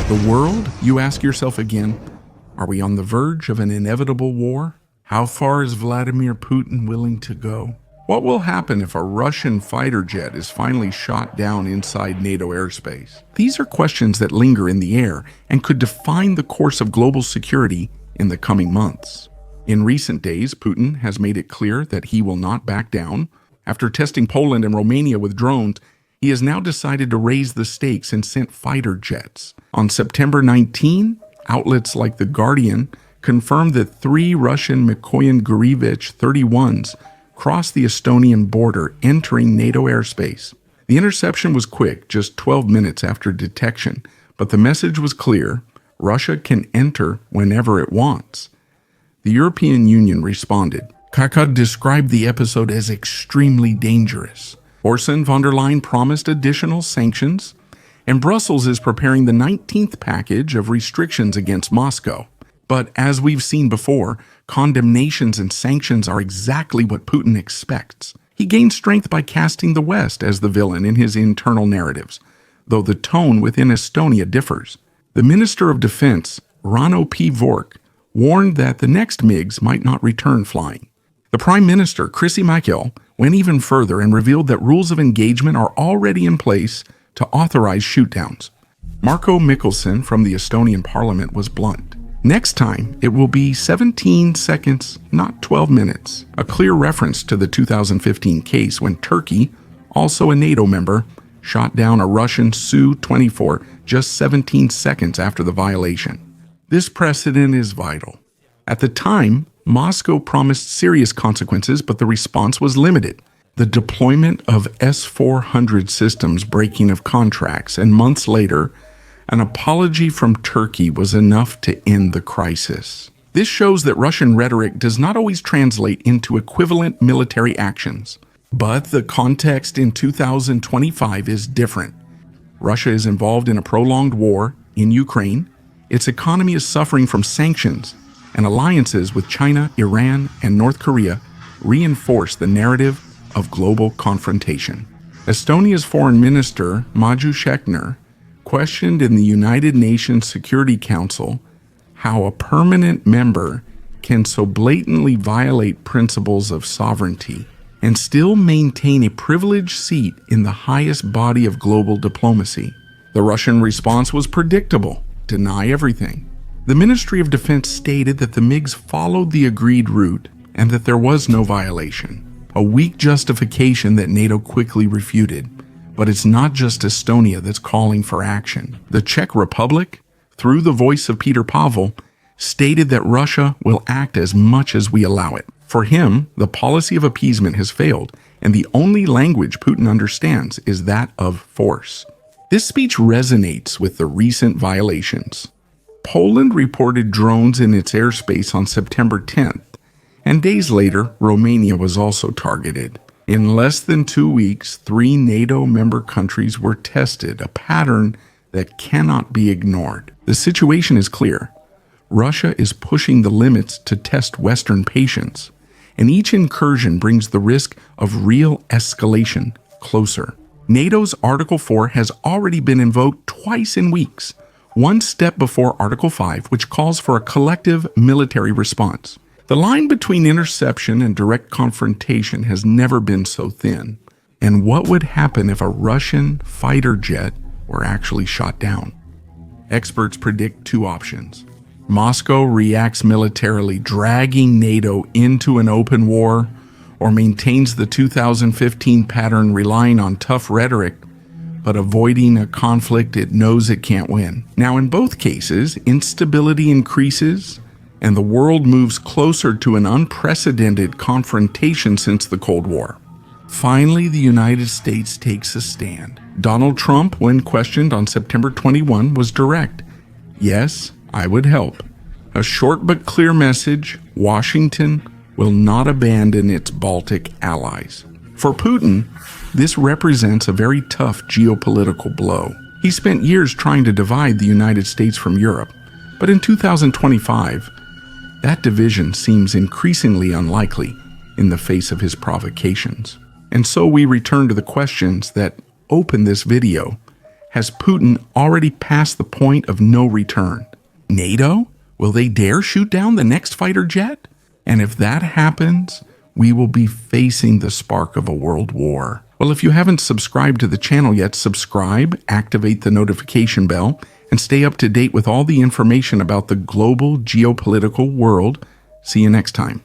The world, you ask yourself again, are we on the verge of an inevitable war? How far is Vladimir Putin willing to go? What will happen if a Russian fighter jet is finally shot down inside NATO airspace? These are questions that linger in the air and could define the course of global security in the coming months. In recent days, Putin has made it clear that he will not back down. After testing Poland and Romania with drones, he has now decided to raise the stakes and sent fighter jets. On September 19, outlets like The Guardian confirmed that 3 Russian Mikoyan Gurevich 31s crossed the Estonian border, entering NATO airspace. The interception was quick, just 12 minutes after detection, but the message was clear: Russia can enter whenever it wants. The European Union responded. Kaka described the episode as extremely dangerous. Ursula von der Leyen promised additional sanctions, and Brussels is preparing the 19th package of restrictions against Moscow. But as we've seen before, condemnations and sanctions are exactly what Putin expects. He gains strength by casting the West as the villain in his internal narratives, though the tone within Estonia differs. The Minister of Defense, Rano P. Vork, warned that the next MiGs might not return flying. The Prime Minister, Krisi Michael, went even further and revealed that rules of engagement are already in place to authorize shootdowns. Marko Mikkelsen from the Estonian Parliament was blunt. Next time, it will be 17 seconds, not 12 minutes, a clear reference to the 2015 case when Turkey, also a NATO member, shot down a Russian Su-24 just 17 seconds after the violation. This precedent is vital. At the time, Moscow promised serious consequences, but the response was limited. The deployment of S-400 systems breaking of contracts, and months later, an apology from Turkey was enough to end the crisis. This shows that Russian rhetoric does not always translate into equivalent military actions. But the context in 2025 is different. Russia is involved in a prolonged war in Ukraine. Its economy is suffering from sanctions, and alliances with China, Iran, and North Korea reinforce the narrative of global confrontation. Estonia's Foreign Minister, Maju Šekner, questioned in the United Nations Security Council how a permanent member can so blatantly violate principles of sovereignty and still maintain a privileged seat in the highest body of global diplomacy. The Russian response was predictable: deny everything. The Ministry of Defense stated that the MiGs followed the agreed route and that there was no violation, a weak justification that NATO quickly refuted. But it's not just Estonia that's calling for action. The Czech Republic, through the voice of Peter Pavel, stated that Russia will act as much as we allow it. For him, the policy of appeasement has failed, and the only language Putin understands is that of force. This speech resonates with the recent violations. Poland reported drones in its airspace on September 10th, and days later, Romania was also targeted. In less than 2 weeks, 3 NATO member countries were tested, a pattern that cannot be ignored. The situation is clear. Russia is pushing the limits to test Western patience, and each incursion brings the risk of real escalation closer. NATO's Article 4 has already been invoked twice in weeks, one step before Article 5, which calls for a collective military response. The line between interception and direct confrontation has never been so thin. And what would happen if a Russian fighter jet were actually shot down? Experts predict 2 options. Moscow reacts militarily, dragging NATO into an open war, or maintains the 2015 pattern, relying on tough rhetoric, but avoiding a conflict it knows it can't win. Now, in both cases, instability increases, and the world moves closer to an unprecedented confrontation since the Cold War. Finally, the United States takes a stand. Donald Trump, when questioned on September 21, was direct. Yes, I would help. A short but clear message: Washington will not abandon its Baltic allies. For Putin, this represents a very tough geopolitical blow. He spent years trying to divide the United States from Europe, but in 2025, that division seems increasingly unlikely in the face of his provocations. And so we return to the questions that open this video. Has Putin already passed the point of no return? NATO? Will they dare shoot down the next fighter jet? And if that happens, we will be facing the spark of a world war. Well, if you haven't subscribed to the channel yet, subscribe, activate the notification bell, and stay up to date with all the information about the global geopolitical world. See you next time.